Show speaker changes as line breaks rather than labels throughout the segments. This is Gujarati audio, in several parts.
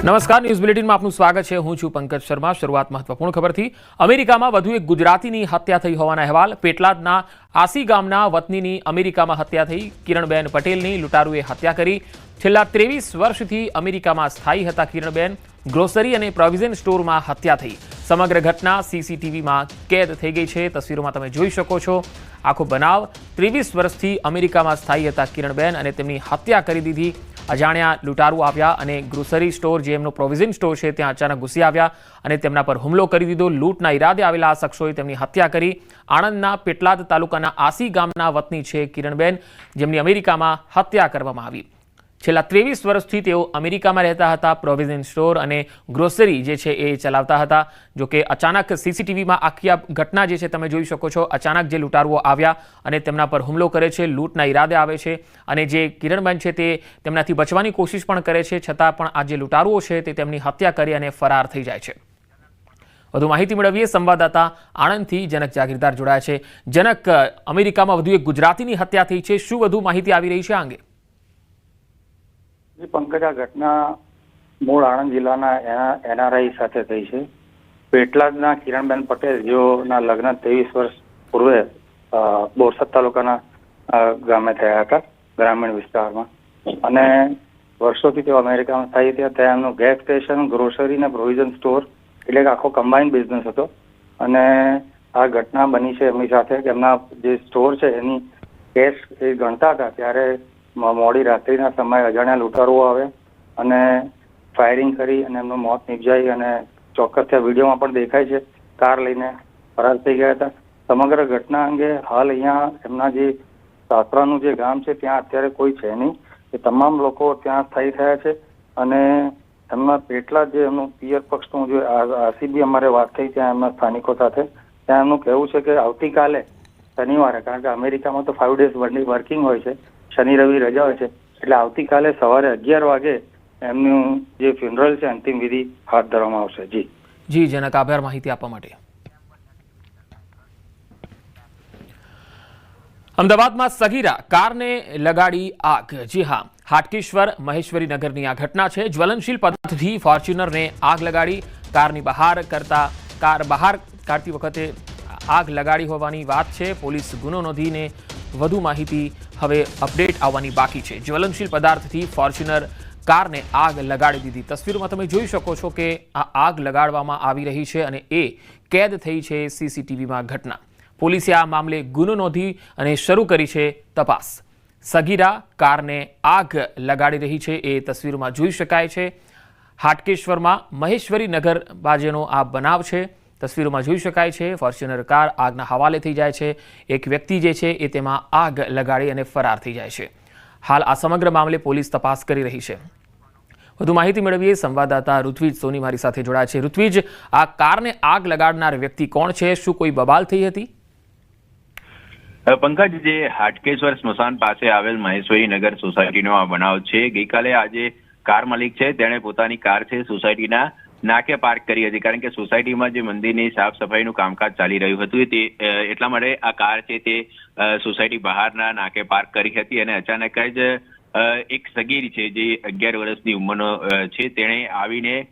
નમસ્કાર, ન્યૂઝ બુલેટિનમાં આપનું સ્વાગત છે। હું છું પંકજ શર્મા। શરૂઆત મહત્વપૂર્ણ ખબરથી। અમેરિકામાં વધુ એક ગુજરાતીની હત્યા થઈ હોવાના અહેવાલ। પેટલાદના આસી ગામના વતનીની અમેરિકામાં હત્યા થઈ। કિરણબેન પટેલની લૂંટારુએ હત્યા કરી। છેલ્લા 23 વર્ષથી અમેરિકામાં સ્થાયી હતા કિરણબેન। ગ્રોસરી અને પ્રોવિઝન સ્ટોરમાં હત્યા થઈ। સમગ્ર ઘટના સીસીટીવીમાં કેદ થઈ ગઈ છે। તસવીરોમાં તમે જોઈ શકો છો। આખો બનાવ 23 વર્ષથી અમેરિકામાં સ્થાયી હતા કિરણબેન અને તેમની હત્યા કરી દીધી। અજાણ્યા લૂંટારૂ આવ્યા અને ગ્રોસરી સ્ટોર, જે એમનો પ્રોવિઝન સ્ટોર છે, ત્યાં અચાનક ઘૂસી આવ્યા અને તેમના પર હુમલો કરી દીધો। લૂંટના ઈરાદે આવેલા આ શખ્સોએ તેમની હત્યા કરી। આણંદના પેટલાદ તાલુકાના આસી ગામના વતની છે કિરણબેન, જેમની અમેરિકામાં હત્યા કરવામાં આવી। છેલ્લા 23 વર્ષથી તેઓ અમેરિકામાં રહેતા હતા। પ્રોવિઝન સ્ટોર અને ગ્રોસરી જે છે એ ચલાવતા હતા। જો કે અચાનક સીસીટીવીમાં આખી આ ઘટના જે છે તમે જોઈ શકો છો। અચાનક જે લૂંટારુઓ આવ્યા અને તેમના પર હુમલો કરે છે, લૂંટના ઈરાદે આવે છે અને જે કિરણબેન છે તે તેમનાથી બચવાની કોશિશ પણ કરે છે, છતાં પણ આ જે લૂંટારુઓ છે તે તેમની હત્યા કરી અને ફરાર થઈ જાય છે। વધુ માહિતી મેળવીએ। સંવાદદાતા આણંદથી જનક જાગીરદાર જોડાયા છે। જનક, અમેરિકામાં વધુ એક ગુજરાતીની હત્યા થઈ છે, શું વધુ માહિતી આવી રહી છે આ અંગે?
પંકજ, આ ઘટના મૂળ આણંદ જિલ્લાના એનઆરઆઈ સાથે થઈ છે। પેટલાદના કિરણબેન પટેલ, જેઓના લગ્ન 23 વર્ષ પૂર્વે બોરસદ તાલુકાના ગામે થયા હતા, ગ્રામીણ વિસ્તારમાં, અને વર્ષોથી તેઓ અમેરિકામાં સ્થાયી થયા। ત્યાં એમનું ગેસ સ્ટેશન, ગ્રોસરી અને પ્રોવિઝન સ્ટોર, એટલે કે આખો કમ્બાઇન્ડ બિઝનેસ હતો। અને આ ઘટના બની છે એમની સાથે કે એમના જે સ્ટોર છે એની કેશ એ ગણતા હતા, ત્યારે મોડી રાત્રિના સમયે અજાણ્યા લૂંટારુઓ આવે અને ફાયરિંગ કરી અને એમનું મોત નિપજાઈ અને ચોક્કસ ત્યાં વિડીયોમાં પણ દેખાય છે કાર લઈને ફરાર થઈ ગયા હતા। સમગ્ર ઘટના અંગે હાલ અહીંયા એમના જે સાસરાનું જે ગામ છે ત્યાં અત્યારે કોઈ છે નહીં। એ તમામ લોકો ત્યાં સ્થાયી થયા છે અને એમના પેટલા જે એમનું પિયર પક્ષનું જે આરસીબી અમારે વાત થઈ ત્યાં એમના સ્થાનિકો સાથે, ત્યાં એમનું કહેવું છે કે આવતીકાલે શનિવારે, કારણ કે અમેરિકામાં તો 5 days વર્કિંગ હોય છે, શનિ રવિ રજા હોય છે, એટલે આવતીકાલે સવારે 11 વાગે એમનું જે ફ્યુનરલ છે, અંતિમ વિધિ હાથ ધરવામાં આવશે।
જી જનક, આભાર માહિતી આપવા માટે। અમદાવાદમાં સગીરા કારને લગાડી આગ। જી હા, હાટકેશ્વર મહેશ્વરી નગરની આ ઘટના છે। જ્વલનશીલ પદાર્થથી ફોર્ચ્યુનરને આગ લગાડી। કાર બહાર કાઢતી વખતે આગ લગાડી હોવાની વાત છે। પોલીસ ગુનો નોંધીને વધુ માહિતી હવે અપડેટ આવવાની બાકી છે। જ્વલનશીલ પદાર્થથી ફોર્ચ્યુનર કારને આગ લગાડી દીધી। તસવીરોમાં તમે જોઈ શકો છો કે આ આગ લગાડવામાં આવી રહી છે અને એ કેદ થઈ છે સીસીટીવીમાં ઘટના। પોલીસે આ મામલે ગુનો નોંધી અને શરૂ કરી છે તપાસ। સગીરા કારને આગ લગાડી રહી છે એ તસવીરોમાં જોઈ શકાય છે। હાટકેશ્વરમાં મહેશ્વરી નગર બાજુનો આ બનાવ છે। તસવીરોમાં જોઈ શકાય છે ફોર્ચ્યુનર કાર આગના હવાલે થઈ જાય છે। એક વ્યક્તિ જે છે એ તેમાં આગ લગાડી અને ફરાર થઈ જાય છે। હાલ આ સમગ્ર મામલે પોલીસ તપાસ કરી રહી છે। વધુ માહિતી મેળવીએ। સંવાદદાતા ઋત્વિજ સોની મારી સાથે જોડાયા છે। ઋત્વિજ, આ કારને આગ લગાડનાર વ્યક્તિ કોણ છે? શું કોઈ બબાલ થઈ હતી?
પંકજ, જે હાટકેશ્વર સ્મશાન પાસે આવેલ મહેશ્વરી નગર સોસાયટીનો આ બનાવ છે। ગઈકાલે આજે કાર માલિક છે તેણે પોતાની કાર છે સોસાયટીના નાકે પાર્ક કરી હતી, કારણ કે સોસાયટીમાં જે મંદિરની સાફ સફાઈનું કામકાજ ચાલી રહ્યું હતું તે એટલા માટે આ કાર છે તે સોસાયટી બહારના નાકે પાર્ક કરી હતી અને અચાનક જ એક સગીર છે જે 11 વર્ષની ઉંમરનો છે, તેણે આવીને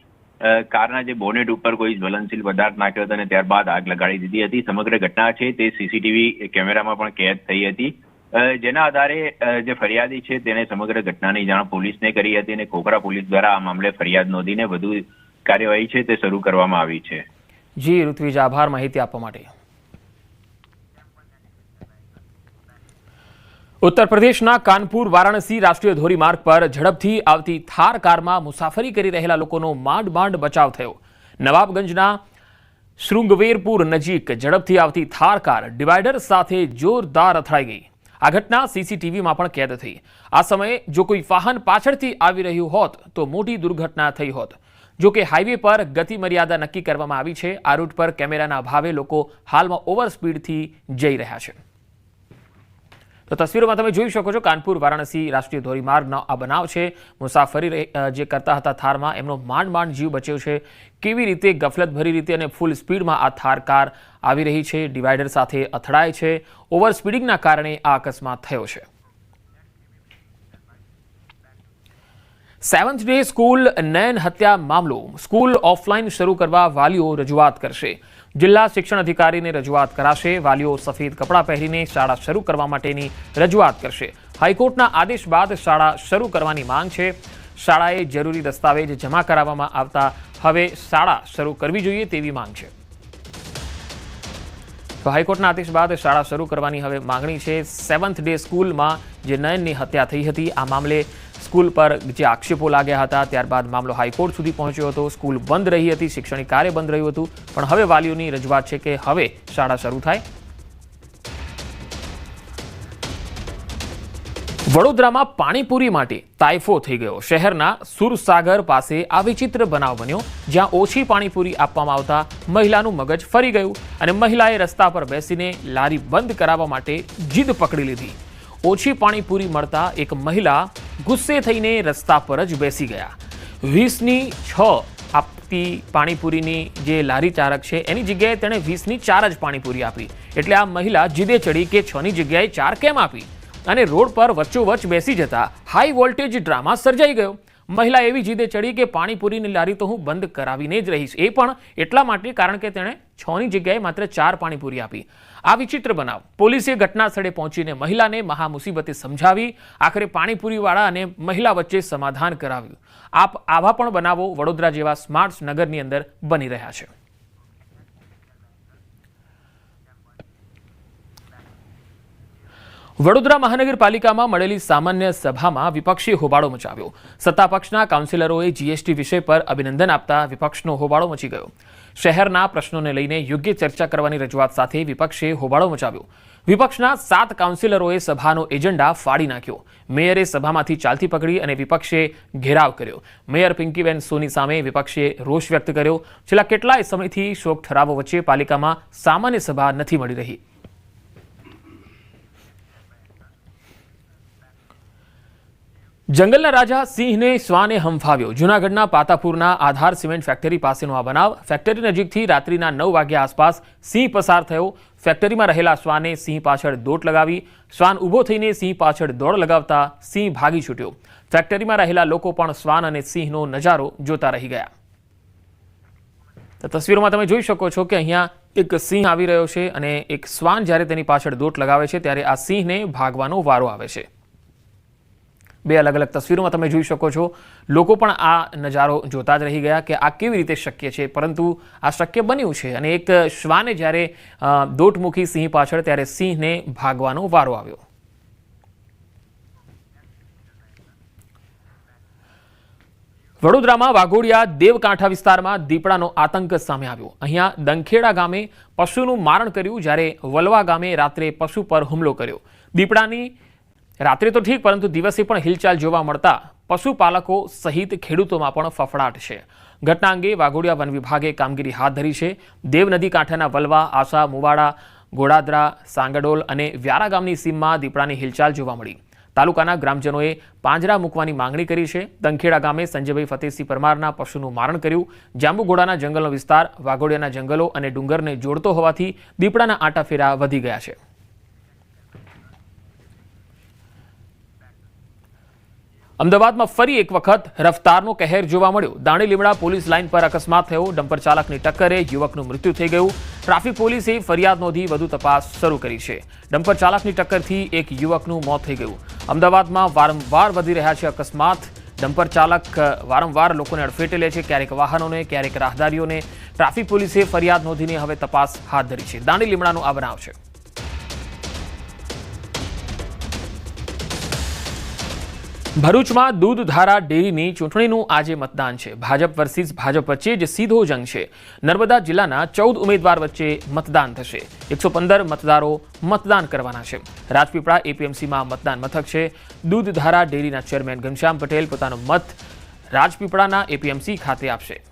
કારના જે બોનેટ ઉપર કોઈ જ્વલનશીલ પદાર્થ નાખ્યો હતો અને ત્યારબાદ આગ લગાડી દીધી હતી। સમગ્ર ઘટના છે તે સીસીટીવી કેમેરામાં પણ કેદ થઈ હતી, જેના આધારે જે ફરિયાદી છે તેને સમગ્ર ઘટનાની જાણ પોલીસને કરી હતી અને ખોખરા પોલીસ દ્વારા આ મામલે ફરિયાદ નોંધીને વધુ કાર્યવાહી છે તે શરૂ કરવામાં આવી છે।
જી ઋત્વિજ, આભાર માહિતી આપવા માટે। ઉત્તર પ્રદેશના કાનપુર વારાણસી રાષ્ટ્રીય ધોરીમાર્ગ પર ઝડપથી આવતી થાર કારમાં મુસાફરી કરી રહેલા લોકોનો માંડ બચાવ થયો। નવાબગંજના શૃંગવેરપુર નજીક ઝડપથી આવતી થાર કાર ડિવાઈડર સાથે જોરદાર અથડાઈ ગઈ। આ ઘટના સીસીટીવીમાં પણ કેદ થઈ। આ સમયે જો કોઈ વાહન પાછળથી આવી રહ્યું હોત તો મોટી દુર્ઘટના થઈ હોત। જો કે હાઈવે પર ગતિ મર્યાદા નક્કી કરવામાં આવી છે। આ રૂટ પર કેમેરાના અભાવે લોકો હાલમાં ઓવર સ્પીડથી જઈ રહ્યા છે। તો તસવીરોમાં તમે જોઈ શકો છો કાનપુર વારાણસી રાષ્ટ્રીય ધોરીમાર્ગનો આ બનાવ છે। મુસાફરી જે કરતા હતા થારમાં, એમનો માંડ જીવ બચ્યો છે। કેવી રીતે ગફલતભરી રીતે અને ફૂલ સ્પીડમાં આ થાર કાર આવી રહી છે, ડિવાઈડર સાથે અથડાય છે। ઓવર સ્પીડિંગના કારણે આ અકસ્માત થયો છે। સેવન્થ ડે સ્કૂલ નયન હત્યા મામલો સ્કૂલ ઓફલાઈન શરૂ કરવા વાલીઓ રજૂઆત કરશે. જિલ્લા શિક્ષણ અધિકારીને રજૂઆત કરાશે. વાલીઓ સફેદ કપડાં પહેરીને શાળા શરૂ કરવા માટેની રજૂઆત કરશે. હાઈકોર્ટના આદેશ બાદ શાળા શરૂ કરવાની માંગ છે. શાળાએ જરૂરી દસ્તાવેજ જમા કરાવવામાં આવતા હવે શાળા શરૂ કરવી જોઈએ તેવી માંગ છે. તો હાઈકોર્ટના આદેશ બાદ શાળા શરૂ કરવાની હવે માંગણી છે. સેવન્થ ડે સ્કૂલમાં જે નયનની હત્યા થઈ હતી આ મામલે સ્કૂલ પર જે આક્ષેપો લાગ્યા હતા ત્યારબાદ મામલો હાઈકોર્ટ સુધી પહોંચ્યો હતો. સ્કૂલ બંધ રહી હતી, શૈક્ષણિક કાર્ય બંધ રહ્યું હતું, પણ હવે વાલીઓની રજૂઆત છે કે હવે શાળા શરૂ થાય. વડોદરામાં પાણીપુરી માટે તાઇફો થઈ ગયો. શહેરના સુરસાગર પાસે આ વિચિત્ર બનાવ બન્યો જ્યાં ઓછી પાણીપુરી આપવામાં આવતા મહિલાનું મગજ ફરી ગયું અને મહિલાએ રસ્તા પર બેસીને લારી બંધ કરાવવા માટે જીદ પકડી લીધી. ઓછી પાણીપુરી મળતા એક મહિલા ગુસ્સે થઈને રસ્તા પર જ બેસી ગયા. 20ની 6 આપતી પાણીપુરીની જે લારી ચાલક છે એની જગ્યાએ તેણે 20ની 4 જ પાણીપુરી આપી. એટલે આ મહિલા જીદે ચડી કે 6ની જગ્યાએ 4 કેમ આપી અને રોડ પર વચ્ચોવચ્ચ બેસી જતા હાઈ વોલ્ટેજ ડ્રામા સર્જાઈ ગયો. મહિલા એવી જીદે ચડી કે પાણીપુરીની લારી તો હું બંધ કરાવીને જ રહીશ, એ પણ એટલા માટે કારણ કે તેણે 6ની જગ્યાએ માત્ર 4 પાણીપુરી આપી. આ વિચિત્ર બનાવ પોલીસે ઘટના સ્થળે પહોંચીને મહિલાને મહા મુસીબતે સમજાવી આખરે પાણીપુરીવાળા અને મહિલા વચ્ચે સમાધાન કરાવ્યું. આવા પણ બનાવો વડોદરા જેવા સ્માર્ટ નગરની અંદર બની રહ્યા છે. વડોદરા મહાનગરપાલિકામાં મળેલી સામાન્ય સભામાં વિપક્ષે હોબાળો મચાવ્યો. સત્તાપક્ષના કાઉન્સિલરોએ જીએસટી વિષય પર અભિનંદન આપતા વિપક્ષનો હોબાળો મચી ગયો. શહેરના પ્રશ્નોને લઈને યોગ્ય ચર્ચા કરવાની રજૂઆત સાથે વિપક્ષે હોબાળો મચાવ્યો. વિપક્ષના 7 કાઉન્સિલરોએ સભાનો એજન્ડા ફાડી નાખ્યો. મેયરે સભામાંથી ચાલતી પકડી અને વિપક્ષે ઘેરાવ કર્યો. મેયર પિંકીબેન સોની સામે વિપક્ષે રોષ વ્યક્ત કર્યો. છેલ્લા કેટલાય સમયથી શોક ઠરાવો વચ્ચે પાલિકામાં સામાન્ય સભા નથી મળી રહી. જંગલના રાજા સિંહને શ્વાને હંફાવ્યો. જૂનાગઢના પાતાપુરના આધાર સિમેન્ટ ફેક્ટરી પાસેનો આ બનાવ. ફેક્ટરી નજીકથી રાત્રિના 9 વાગ્યા આસપાસ સિંહ પસાર થયો. ફેક્ટરીમાં રહેલા શ્વાને સિંહ પાછળ દોટ લગાવી. શ્વાન ઊભો થઈને સિંહ પાછળ દોડ લગાવતા સિંહ ભાગી છૂટ્યો. ફેક્ટરીમાં રહેલા લોકો પણ શ્વાન અને સિંહનો નજારો જોતા રહી ગયા. તો તસવીરોમાં તમે જોઈ શકો છો કે અહીંયા એક સિંહ આવી રહ્યો છે અને એક શ્વાન જ્યારે તેની પાછળ દોટ લગાવે છે ત્યારે આ સિંહને ભાગવાનો વારો આવે છે. બે અલગ અલગ તસવીરોમાં તમે જોઈ શકો છો. લોકો પણ આ નજારો જોતા જ રહી ગયા કે આ કેવી રીતે શક્ય છે, પરંતુ આ શક્ય બન્યું છે. અને એક શ્વાને જ્યારે દોટ મૂકી સિંહ પાછળ ત્યારે સિંહને ભાગવાનો વારો આવ્યો. વડોદરામાં વાઘોડિયા દેવકાંઠા વિસ્તારમાં દીપડાનો આતંક સામે આવ્યો. અહીંયા દંખેડા ગામે પશુનું મારણ કર્યું જ્યારે વલવા ગામે રાત્રે પશુ પર હુમલો કર્યો. દીપડાની રાત્રે તો ઠીક પરંતુ દિવસે પણ હિલચાલ જોવા મળતા પશુપાલકો સહિત ખેડૂતોમાં પણ ફફડાટ છે. ઘટના અંગે વાઘોડિયા વન વિભાગે કામગીરી હાથ ધરી છે. દેવ નદી કાંઠાના વલવા, આશા, મુવાડા, ગોડાદરા, સાંગડોલ અને વ્યારા ગામની સીમમાં દીપડાની હિલચાલ જોવા મળી. તાલુકાના ગ્રામજનોએ પાંજરા મૂકવાની માંગણી કરી છે. દંખેડા ગામે સંજયભાઈ ફતેહસિંહ પરમારના પશુનું મારણ કર્યું. જાંબુઘોડાના જંગલનો વિસ્તાર વાઘોડિયાના જંગલો અને ડુંગરને જોડતો હોવાથી દીપડાના આંટાફેરા વધી ગયા છે. અમદાવાદમાં ફરી એક વખત રફતારનો કહેર જોવા મળ્યો. દાણી લીમડા પોલીસ લાઇન પર અકસ્માત થયો. ડમ્પર ચાલકની ટક્કરે યુવકનું મૃત્યુ થઈ ગયું. ટ્રાફિક પોલીસે ફરિયાદ નોંધી વધુ તપાસ શરૂ કરી છે. ડમ્પર ચાલકની ટક્કરથી એક યુવકનું મોત થઈ ગયું. અમદાવાદમાં વારંવાર વધી રહ્યા છે અકસ્માત. ડમ્પર ચાલક વારંવાર લોકોને અડફેટે લે છે, ક્યારેક વાહનોને, ક્યારેક રાહદારીઓને. ટ્રાફિક પોલીસે ફરિયાદ નોંધીને હવે તપાસ હાથ ધરી છે. દાણી લીમડાનો આ બનાવ છે. ભરૂચમાં દૂધધારા ડેરીની ચૂંટણીનું આજે મતદાન છે. ભાજપ વર્સિસ ભાજપ વચ્ચે જ સીધો જંગ છે. નર્મદા જિલ્લાના 14 ઉમેદવાર વચ્ચે મતદાન થશે. 115 મતદારો મતદાન કરવાના છે. રાજપીપળા એપીએમસીમાં મતદાન મથક છે. દૂધધારા ડેરીના ચેરમેન ઘનશ્યામ પટેલ પોતાનો મત રાજપીપળાના એપીએમસી ખાતે આપશે.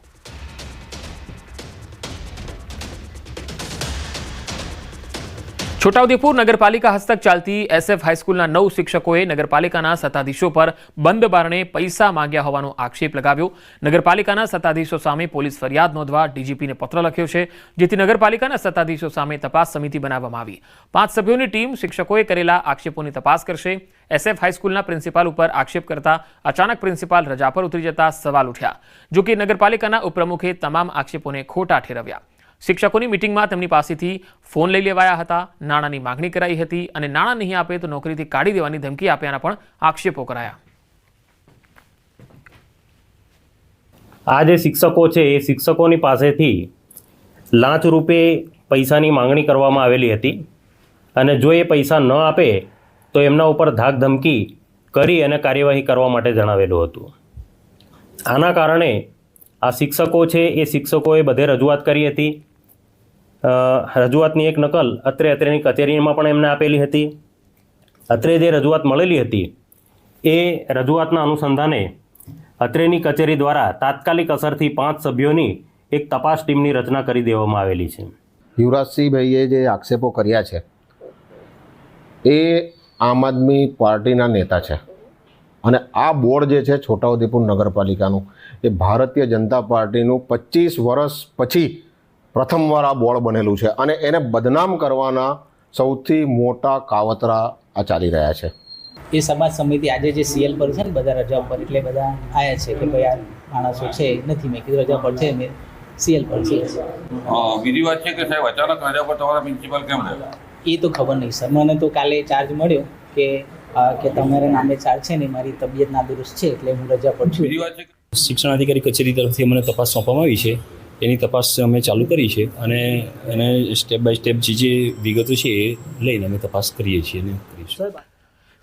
છોટાઉદેપુર નગરપાલિકા હસ્તક ચાલતી SF હાઈસ્કૂલના 9 શિક્ષકોએ નગરપાલિકાના સત્તાધીશો પર બંધ બારણે પૈસા માંગ્યા હોવાનો આક્ષેપ લગાવ્યો. નગરપાલિકાના સત્તાધીશો સામે પોલીસ ફરિયાદ નોંધવા ડીજીપીને પત્ર લખ્યો છે, જેથી નગરપાલિકાના સત્તાધીશો સામે તપાસ સમિતિ બનાવવામાં આવી. 5 સભ્યોની ટીમ શિક્ષકોએ કરેલા આક્ષેપોની તપાસ કરશે. SF હાઈસ્કૂલના પ્રિન્સિપાલ ઉપર આક્ષેપ કરતા અચાનક પ્રિન્સિપાલ રજા પર ઉતરી જતા સવાલ ઉઠ્યા. જો કે નગરપાલિકાના ઉપપ્રમુખે તમામ આક્ષેપોને ખોટા ઠેરવ્યા. શિક્ષકોની મિટિંગમાં તેમની પાસેથી ફોન લઈ લેવાયા હતા, નાણાંની માગણી કરાઈ હતી અને નાણાં નહીં આપે તો નોકરીથી કાઢી દેવાની ધમકી આપ્યાના પણ આક્ષેપો કરાયા.
આ જે શિક્ષકો છે એ શિક્ષકોની પાસેથી લાંચ રૂપે પૈસાની માંગણી કરવામાં આવેલી હતી અને જો એ પૈસા ન આપે તો એમના ઉપર ધાક ધમકી કરી અને કાર્યવાહી કરવા માટે જણાવેલું હતું. આના કારણે આ શિક્ષકો છે એ શિક્ષકોએ બધે રજૂઆત કરી હતી. રજૂઆતની એક નકલ અત્રેની કચેરીમાં પણ એમને આપેલી હતી. અત્રે જે રજૂઆત મળેલી હતી એ રજૂઆતના અનુસંધાને અત્રેની કચેરી દ્વારા તાત્કાલિક અસરથી 5 સભ્યોની એક તપાસ ટીમની રચના કરી દેવામાં આવેલી છે.
યુવરાજસિંહભાઈએ જે આક્ષેપો કર્યા છે એ આમ આદમી પાર્ટીના નેતા છે અને આ બોર્ડ જે છે છોટાઉદેપુર નગરપાલિકાનું એ ભારતીય જનતા પાર્ટીનું 25 વર્ષ પછી પ્રથમવાર આ બોર્ડ બનેલું છે અને એને બદનામ કરવાના સૌથી મોટા કાવતરા આ ચાલી રહ્યા છે.
એ સમાજ સમિતિ આજે જે CL પર છે ને બધા રજા પર એટલે બધા આવ્યા છે કે ભાઈ આ માણસો છે નથી, મેં કીધું રજા પર છે, મેં CL પર છે.
બીજી વાત છે કે સાહેબ અચાનક રજા પર તમારા પ્રિન્સિપાલ કેમ રહ્યા?
એ તો ખબર નહીં સર, મને તો કાલે ચાર્જ મળ્યો કે તમારા નામે ચાર્જ છે ને મારી તબિયત નાદુરસ્ત છે એટલે હું રજા પર છું.
બીજી વાત છે કે
શિક્ષણ અધિકારી કચેરી તરફથી અમને તપાસ સોંપવામાં આવી છે. એની તપાસ અમે ચાલુ કરી છે અને એને સ્ટેપ બાય સ્ટેપ જે વિગતો છે એ લઈને અમે તપાસ કરીએ છીએ અને કરીશું.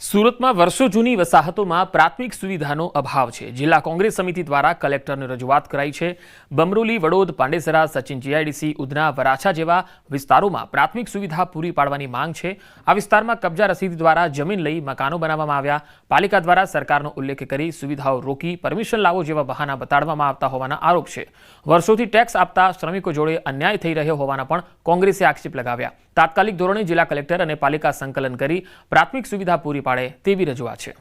સુરતમાં વર્ષો જૂની વસાહતોમાં પ્રાથમિક સુવિધાનો અભાવ છે. જિલ્લા કોંગ્રેસ સમિતિ દ્વારા કલેક્ટરને રજૂઆત કરાઈ છે. બમરોલી, વડોદ, પાંડેસરા, સચિન GIDC, ઉધના, વરાછા જેવા વિસ્તારોમાં પ્રાથમિક સુવિધા પૂરી પાડવાની માંગ છે. આ વિસ્તારમાં કબજા રસીદ દ્વારા જમીન લઈ મકાનો બનાવવામાં આવ્યા. પાલિકા દ્વારા સરકારનો ઉલ્લેખ કરી સુવિધાઓ રોકી પરમિશન લાવો જેવા બહાના બતાડવામાં આવતા હોવાના આરોપ છે. વર્ષોથી ટેક્સ આપતા શ્રમિકો જોડે અન્યાય થઈ રહ્યો હોવાના પણ કોંગ્રેસે આક્ષેપ લગાવ્યા. તાત્કાલિક ધોરણે જિલ્લા કલેક્ટર અને પાલિકા સંકલન કરી પ્રાથમિક સુવિધા પૂરી પાડે તેવી રજૂઆત છે.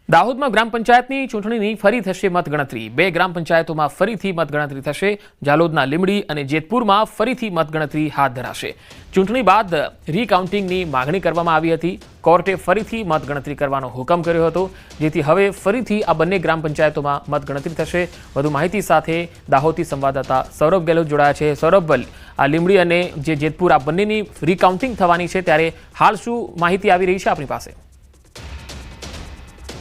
દાહોદમાં ગ્રામ પંચાયતની ચૂંટણીની ફરી થશે મતગણતરી. 2 ગ્રામ પંચાયતોમાં ફરીથી મતગણતરી થશે. જાલોદના લીમડી અને જેતપુરમાં ફરીથી મતગણતરી હાથ ધરાશે. ચૂંટણી બાદ રીકાઉન્ટિંગની માગણી કરવામાં આવી હતી. કોર્ટે ફરીથી મતગણતરી કરવાનો હુકમ કર્યો હતો, જેથી હવે ફરીથી આ બંને ગ્રામ પંચાયતોમાં મતગણતરી થશે. વધુ માહિતી સાથે દાહોદથી સંવાદદાતા સૌરભ ગેહલોત જોડાયા છે. સૌરભ, આ લીમડી અને જે જેતપુર આ બંનેની રીકાઉન્ટિંગ થવાની છે ત્યારે હાલ શું માહિતી આવી રહી છે આપણી પાસે?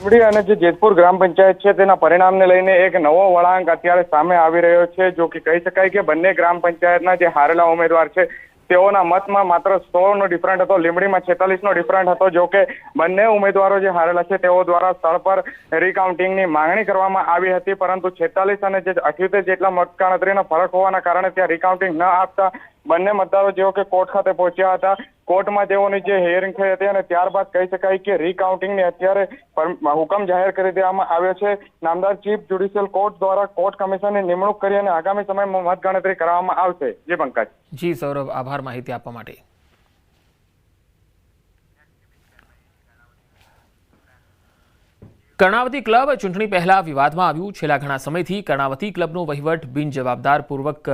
લીમડી અને જે જેતપુર ગ્રામ પંચાયત છે તેના પરિણામને લઈને એક નવો વળાંક અત્યારે સામે આવી રહ્યો છે. જો કે કહી શકાય કે બંને ગ્રામ પંચાયતના જે હારેલા ઉમેદવાર છે તેઓના મતમાં માત્ર 100નો ડિફરન્ટ હતો. લીમડીમાં 46નો ડિફરન્ટ હતો. જો કે બંને ઉમેદવારો જે હારેલા છે તેઓ દ્વારા સ્થળ પર રીકાઉન્ટિંગની માંગણી કરવામાં આવી હતી, પરંતુ 46 અને જે 78 જેટલા મતગણતરીનો ફરક હોવાના કારણે ત્યાં રીકાઉન્ટિંગ ન આપતા બંને મતદારો જેઓ કે કોર્ટ ખાતે પહોંચ્યા હતા. કોર્ટમાં તેઓની જે હિયરિંગ થઈ હતી અને ત્યારબાદ કહી શકાય કે રીકાઉન્ટિંગની અત્યારે હુકમ જાહેર કરી દેવામાં આવ્યો છે. નામદાર ચીફ જ્યુડિશિયલ કોર્ટ દ્વારા કોર્ટ કમિશનની નિમણૂક કરી અને આગામી સમયમાં મતગણતરી કરવામાં આવશે. જી પંકજ.
જી સૌરભ, આભાર માહિતી આપવા માટે. કર્ણાવતી ક્લબ ચૂંટણી પહેલા વિવાદમાં આવ્યું. છેલ્લા ઘણા સમયથી કર્ણાવતી ક્લબનો વહીવટ બિનજવાબદારપૂર્વક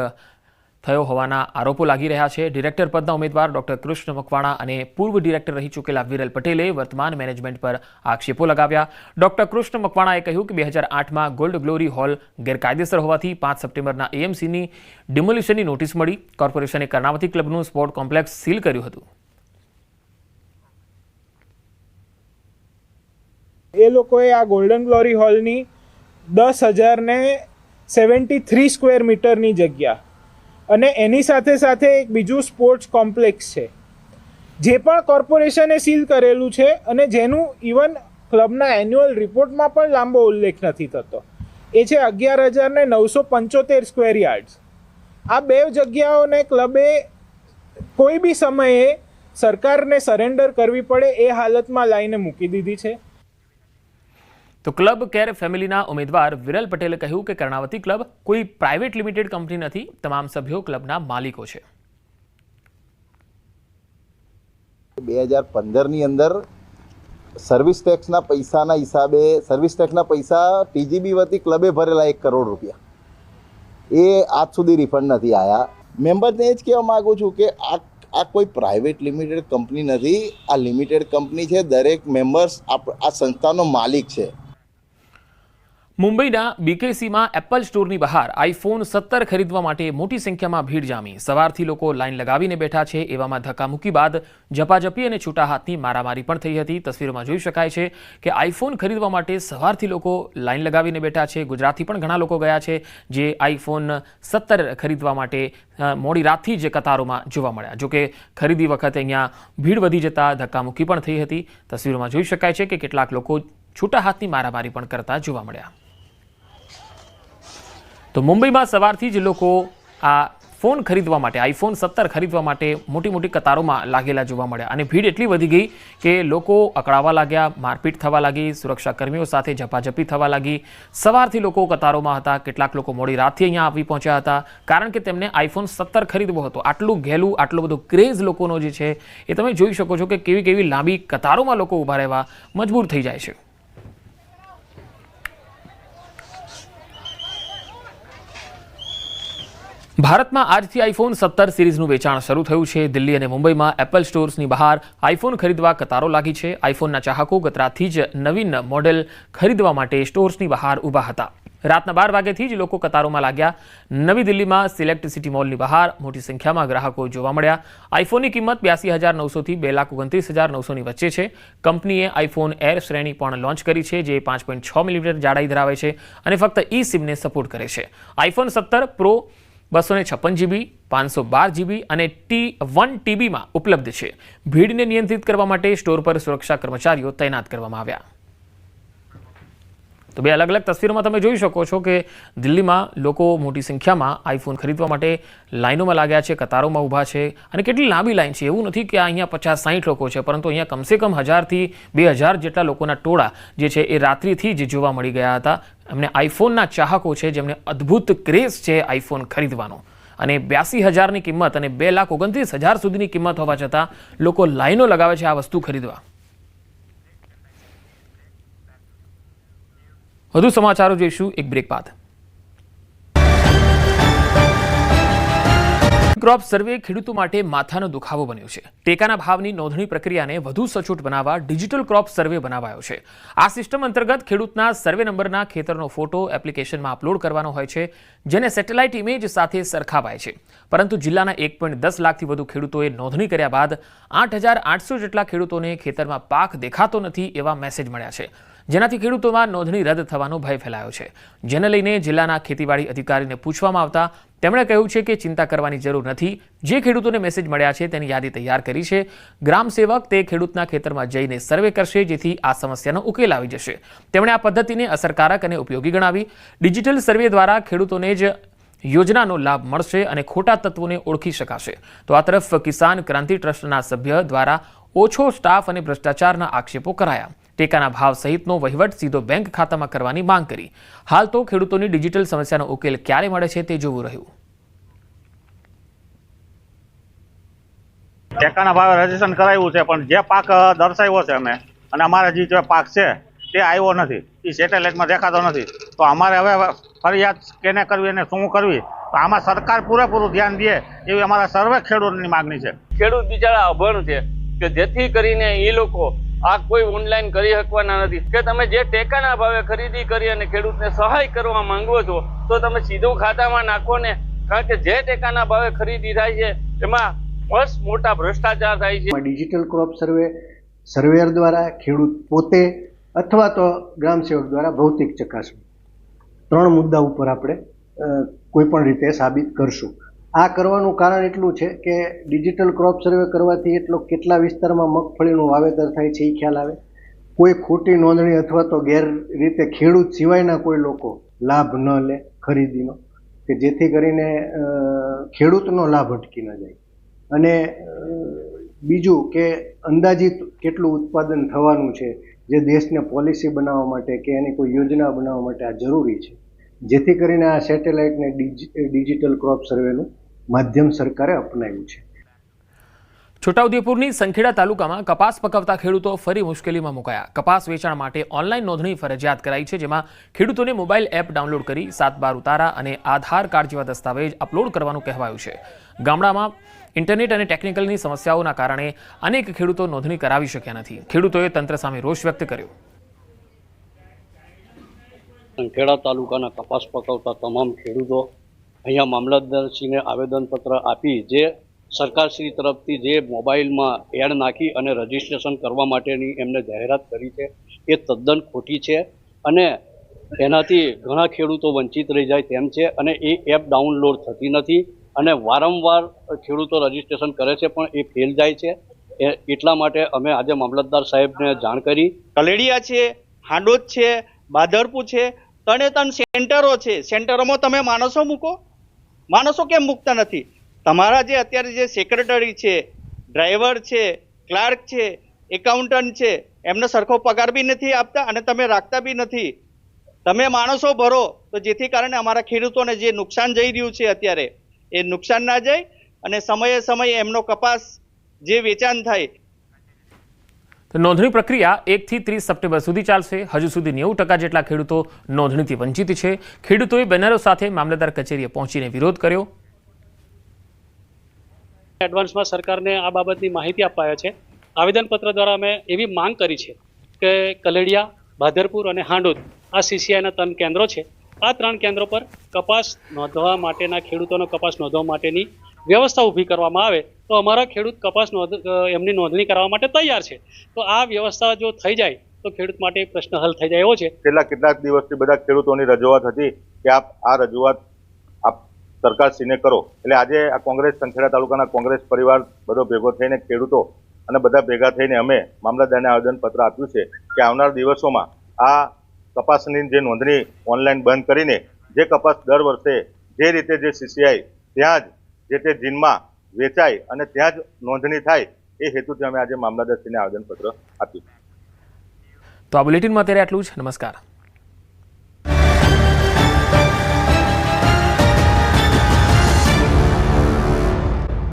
થયો હોવાના આરોપો લાગી રહ્યા છે. ડિરેક્ટર પદના ઉમેદવાર ડોક્ટર કૃષ્ણ મકવાણા અને પૂર્વ ડિરેક્ટર રહી ચૂકેલા વિરલ પટેલે વર્તમાન મેનેજમેન્ટ પર આક્ષેપો લગાવ્યા. ડોક્ટર કૃષ્ણ મકવાણાએ કહ્યું કે 2008માં ગોલ્ડ ગ્લોરી હોલ ગેરકાયદેસર હોવાથી 5 સપ્ટેમ્બરના AMCની ડિમોલિશનની નોટિસ મળી. કોર્પોરેશને કર્ણાવતી ક્લબનું સ્પોર્ટ કોમ્પ્લેક્સ સીલ કર્યું હતું.
એ લોકોએ આ ગોલ્ડન ગ્લોરી હોલની 10,073 સ્ક્વેર મીટરની જગ્યા અને એની સાથે સાથે એક બીજું સ્પોર્ટ્સ કોમ્પ્લેક્સ છે જે પણ કોર્પોરેશને સીલ કરેલું છે અને જેનું ઇવન ક્લબના એન્યુઅલ રિપોર્ટમાં પણ લાંબો ઉલ્લેખ નથી થતો. એ છે 11,975 સ્ક્વેર યાર્ડ્સ. આ 2 જગ્યાઓને ક્લબે કોઈ બી સમયે સરકારને સરેન્ડર કરવી પડે એ હાલતમાં લાઈને મૂકી દીધી છે.
તો ક્લબ કેર ફેમિલીના ઉમેદવાર વિરલ પટેલે કહ્યું કે કર્ણાવતી ક્લબ કોઈ પ્રાઇવેટ લિમિટેડ કંપની નથી. તમામ સભ્યો ક્લબના માલિકો છે.
2015ની અંદર સર્વિસ ટેક્સના પૈસાના હિસાબે સર્વિસ ટેક્સના પૈસા TGB વતી ક્લબે ભરેલા 1 કરોડ રૂપિયા એ આજ સુધી રિફંડ નથી આવ્યા. મેમ્બરને એ જ કહેવા માગું છું કે આ કોઈ પ્રાઇવેટ લિમિટેડ કંપની નથી, આ લિમિટેડ કંપની છે. દરેક મેમ્બર્સ આ સંસ્થાનો માલિક છે.
મુંબઈના બીકેસીમાં એપલ સ્ટોરની બહાર આઈફોન 17 ખરીદવા માટે મોટી સંખ્યામાં ભીડ જામી. સવારથી લોકો લાઈન લગાવીને બેઠા છે. એવામાં ધક્કામુક્કી બાદ ઝપાઝપી અને છૂટા હાથની મારામારી પણ થઈ હતી. તસવીરોમાં જોઈ શકાય છે કે આઈફોન ખરીદવા માટે સવારથી લોકો લાઈન લગાવીને બેઠા છે. ગુજરાતથી પણ ઘણા લોકો ગયા છે જે આઈફોન 17 ખરીદવા માટે મોડી રાતથી જ કતારોમાં જોવા મળ્યા. જોકે ખરીદી વખતે અહીંયા ભીડ વધી જતા ધક્કામુક્કી પણ થઈ હતી. તસવીરોમાં જોઈ શકાય છે કે કેટલાક લોકો છૂટા હાથની મારામારી પણ કરતા જોવા મળ્યા. તો મુંબઈમાં સવારથી જ લોકો આ ફોન ખરીદવા માટે આઈફોન 17 ખરીદવા માટે મોટી મોટી કતારોમાં લાગેલા જોવા મળ્યા અને ભીડ એટલી વધી ગઈ કે લોકો અકળાવા લાગ્યા, મારપીટ થવા લાગી, સુરક્ષા કર્મીઓ સાથે ઝપાઝપી થવા લાગી. સવારથી લોકો કતારોમાં હતા. કેટલાક લોકો મોડી રાતથી અહીંયા આવી પહોંચ્યા હતા કારણ કે તેમને આઈફોન 17 ખરીદવો હતો. આટલું ઘેલું, આટલો બધો ક્રેઝ લોકોનો જે છે એ તમે જોઈ શકો છો કે કેવી કેવી લાંબી કતારોમાં લોકો ઊભા રહેવા મજબૂર થઈ જાય છે. ભારતમાં આજથી આઈફોન 17 સિરીઝનું વેચાણ શરૂ થયું છે. દિલ્હી અને મુંબઈમાં એપલ સ્ટોર્સની બહાર આઈફોન ખરીદવા કતારો લાગી છે. આઈફોનના ચાહકો ગત રાતથી જ નવીન મોડેલ ખરીદવા માટે સ્ટોર્સની બહાર ઊભા હતા. રાતના 12 વાગ્યાથી જ લોકો કતારોમાં લાગ્યા. નવી દિલ્હીમાં સિલેક્ટ સિટી મોલની બહાર મોટી સંખ્યામાં ગ્રાહકો જોવા મળ્યા. આઈફોનની કિંમત 82,900 થી 2,29,900ની વચ્ચે છે. કંપનીએ આઈફોન એર શ્રેણી પણ લોન્ચ કરી છે જે 5.6 મિલીમીટર જાડાઈ ધરાવે છે અને ફક્ત ઈ સિમને સપોર્ટ કરે છે. આઈફોન 17 પ્રો 256 GB, 512 GB અને T1 TBમાં ઉપલબ્ધ છે. ભીડને નિયંત્રિત કરવા માટે સ્ટોર પર સુરક્ષા કર્મચારીઓ તૈનાત કરવામાં આવ્યા. તો બે અલગ અલગ તસવીરોમાં તમે જોઈ શકો છો કે દિલ્હીમાં લોકો મોટી સંખ્યામાં આઈફોન ખરીદવા માટે લાઈનોમાં લાગ્યા છે, કતારોમાં ઊભા છે અને કેટલી લાંબી લાઈન છે. એવું નથી કે અહીંયા 50-60 લોકો છે, પરંતુ અહીંયા કમસે કમ 1000થી 2000 જેટલા લોકોના ટોળા જે છે એ રાત્રિથી જ જોવા મળી ગયા હતા. એમને આઈફોનના ચાહકો છે જેમને અદ્ભુત ક્રેઝ છે આઈફોન ખરીદવાનો અને 82,000ની કિંમત અને 2,29,000 સુધીની કિંમત હોવા છતાં લોકો લાઈનો લગાવે છે આ વસ્તુ ખરીદવા. વધુ સમાચારો જોઈશું એક બ્રેક બાદ. ક્રોપ સર્વે ખેડૂતો માટે માથાનો દુખાવો બન્યો છે. ટેકાના ભાવની નોંધણી પ્રક્રિયાને વધુ સચોટ બનાવવા ડિજિટલ ક્રોપ સર્વે બનાવાયો છે. આ સિસ્ટમ અંતર્ગત ખેડૂતના સર્વે નંબરના ખેતરનો ફોટો એપ્લિકેશનમાં અપલોડ કરવાનો હોય છે જેને સેટેલાઇટ ઇમેજ સાથે સરખાવાય છે. પરંતુ જિલ્લાના 1.10 લાખથી વધુ ખેડૂતોએ નોંધણી કર્યા બાદ 8,800 જેટલા ખેડૂતોને ખેતરમાં પાક દેખાતો નથી એવા મેસેજ મળ્યા છે. જેનાથી ખેડૂતોમાં નોંધણી રદ થવાનો ભય ફેલાયો છે. જેને લઈને જિલ્લાના ખેતીવાડી અધિકારીને પૂછવામાં આવતા તેમણે કહ્યું છે કે ચિંતા કરવાની જરૂર નથી. જે ખેડૂતોને મેસેજ મળ્યા છે તેની યાદી તૈયાર કરી છે. ગ્રામ સેવક તે ખેડૂતના ખેતરમાં જઈને સર્વે કરશે જેથી આ સમસ્યાનો ઉકેલ આવી જશે. તેમણે આ પદ્ધતિને અસરકારક અને ઉપયોગી ગણાવી. ડિજિટલ સર્વે દ્વારા ખેડૂતોને જ યોજનાનો લાભ મળશે અને ખોટા તત્વોને ઓળખી શકાશે. તો આ તરફ કિસાન ક્રાંતિ ટ્રસ્ટના સભ્ય દ્વારા ઓછો સ્ટાફ અને ભ્રષ્ટાચારના આક્ષેપો કરાયા. ટેકાના ભાવ સહિતનો વહીવટ સીધો બેંક ખાતામાં કરવાની માંગ કરી. હાલ તો ખેડૂતોની ડિજિટલ સમસ્યાનો ઉકેલ ક્યારે મળે છે તે જોવું રહ્યું.
ટેકાના ભાવે રજીસ્ટ્રેશન કરાવ્યું છે પણ જે પાક દર્શાવ્યો છે અમે અને અમારે જે પાક છે તે આવ્યો નથી, એ સેટેલાઇટમાં દેખાતો નથી. તો અમારે હવે ફરિયાદ કેને કરવી અને શું કરવી, તો આમાં સરકાર પૂરેપૂરું ધ્યાન દે એવી અમારા સર્વે ખેડૂતની માગણી છે.
ખેડૂત બિચારા અભણ છે કે જેથી કરીને એ લોકો આ કોઈ ઓનલાઈન કરી શકવાના નથી કે તમે જે ટેકાના ભાવે ખરીદી કરી અને ખેડૂતને સહાય કરવા માંગો છો તો તમે સીધું ખાતામાં નાખો ને, કારણ કે જે ટેકાના ભાવે ખરીદી થાય છે એમાં બસ મોટા ભ્રષ્ટાચાર થાય છે.
ડિજિટલ ક્રોપ સર્વેયર દ્વારા ખેડૂત પોતે અથવા તો ગ્રામ સેવક દ્વારા ભૌતિક ચકાસણી 3 મુદ્દા ઉપર આપણે કોઈ પણ રીતે સાબિત કરશું. આ કરવાનું કારણ એટલું છે કે ડિજિટલ ક્રોપ સર્વે કરવાથી કેટલા વિસ્તારમાં મગફળીનું વાવેતર થાય છે એ ખ્યાલ આવે. કોઈ ખોટી નોંધણી અથવા તો ગેરરીતે ખેડૂત સિવાયના કોઈ લોકો લાભ ન લે ખરીદીનો, કે જેથી કરીને ખેડૂતનો લાભ અટકી ન જાય. અને બીજું કે અંદાજિત કેટલું ઉત્પાદન થવાનું છે જે દેશને પોલિસી બનાવવા માટે કે એની કોઈ યોજના બનાવવા માટે આ જરૂરી છે. જેથી કરીને આ સેટેલાઇટને ડિજિટલ ક્રોપ સર્વેનું માધ્યમ સરકારે અપનાવ્યું છે.
છોટાઉદેપુરની સંખેડા તાલુકામાં કપાસ પકવતા ખેડૂતો ફરી મુશ્કેલીમાં મુકાયા. કપાસ વેચાણ માટે ઓનલાઈન નોંધણી ફરજિયાત કરાઈ છે, જેમાં ખેડૂતોને મોબાઈલ એપ ડાઉનલોડ કરી 7/12 ઉતારા અને આધાર કાર્ડ જેવા દસ્તાવેજ અપલોડ કરવાનું કહેવાયું છે. ગામડામાં ઇન્ટરનેટ અને ટેકનિકલની સમસ્યાઓના કારણે અનેક ખેડૂતો નોંધણી કરાવી શક્યા નથી. ખેડૂતોએ તંત્ર સામે રોષ વ્યક્ત કર્યો.
સંખેડા તાલુકાના કપાસ પકવતા તમામ ખેડૂતો અહીંયા મામલતદારશ્રીને આવેદનપત્ર આપી જે સરકારશ્રી તરફથી જે મોબાઈલમાં એડ નાખી અને રજીસ્ટ્રેશન કરવા માટેની એમને જાહેરાત કરી છે એ તદ્દન ખોટી છે અને એનાથી ઘણા ખેડૂતો વંચિત રહી જાય તેમ છે અને એ એપ ડાઉનલોડ થતી નથી અને વારંવાર ખેડૂતો રજીસ્ટ્રેશન કરે છે પણ એ ફેલ જાય છે. એટલા માટે અમે આજે મામલતદાર સાહેબને જાણ કરી.
કલેડિયા છે, હાંડોદ છે, બાદરપુર છે, 3 સેન્ટરો છે. સેન્ટરોમાં તમે માણસો મૂકો, માણસો કેમ મૂકતા નથી? તમારા જે અત્યારે જે સેક્રેટરી છે, ડ્રાઈવર છે, ક્લાર્ક છે, એકાઉન્ટન્ટ છે, એમને સરખો પગાર બી નથી આપતા અને તમે રાખતા બી નથી. તમે માણસો ભરો તો જેથી કારણે અમારા ખેડૂતોને જે નુકસાન જઈ રહ્યું છે અત્યારે એ નુકસાન ના જાય અને સમયે સમયે એમનો કપાસ જે વેચાણ થાય.
નોંધણી પ્રક્રિયા 1 થી 30 સપ્ટેમ્બર સુધી ચાલશે. હજુ સુધી 90% જેટલા ખેડૂતો નોંધણીથી વંચિત છે. ખેડૂતોએ બેનરો સાથે મામલતદાર કચેરીએ પહોંચીને વિરોધ કર્યો.
એડવાન્સમાં સરકારને આ બાબતની માહિતી અપાયા છે. આવેદનપત્ર દ્વારા અમે એવી માંગ કરી છે કે કલેડિયા, બાદરપુર અને હાંડોદ આ CCIના 3 કેન્દ્રો છે. આ 3 કેન્દ્રો પર કપાસ નોંધવા માટેના ખેડૂતોનો કપાસ નોંધવા માટેની વ્યવસ્થા ઊભી કરવામાં આવે તો અમારા ખેડૂત કપાસ એમની નોંધણી કરવા માટે તૈયાર છે. તો આ વ્યવસ્થા જો થઈ જાય તો ખેડૂત માટે પ્રશ્ન હલ થઈ જાય એવો છે.
છેલ્લા કેટલાક દિવસથી બધા ખેડૂતોની રજૂઆત હતી કે આપ આ રજૂઆત આપ સરકારશ્રીને કરો. એટલે આજે આ કોંગ્રેસ સંખેડા તાલુકાના કોંગ્રેસ પરિવાર બધો ભેગો થઈને ખેડૂતો અને બધા ભેગા થઈને અમે મામલતદારને આવેદનપત્ર આપ્યું છે કે આવનાર દિવસોમાં આ કપાસની જે નોંધણી ઓનલાઈન બંધ કરીને જે કપાસ દર વર્ષે જે રીતે જે CCI ત્યાં જ જે તે જીનમાં વેચાય અને ત્યાં જ નોંધણી થાય એ હેતુથી અમે આજે મામલતદારશ્રીને આવેદનપત્ર આપ્યું.
તો આ બુલેટિનમાં અત્યારે આટલું જ. નમસ્કાર.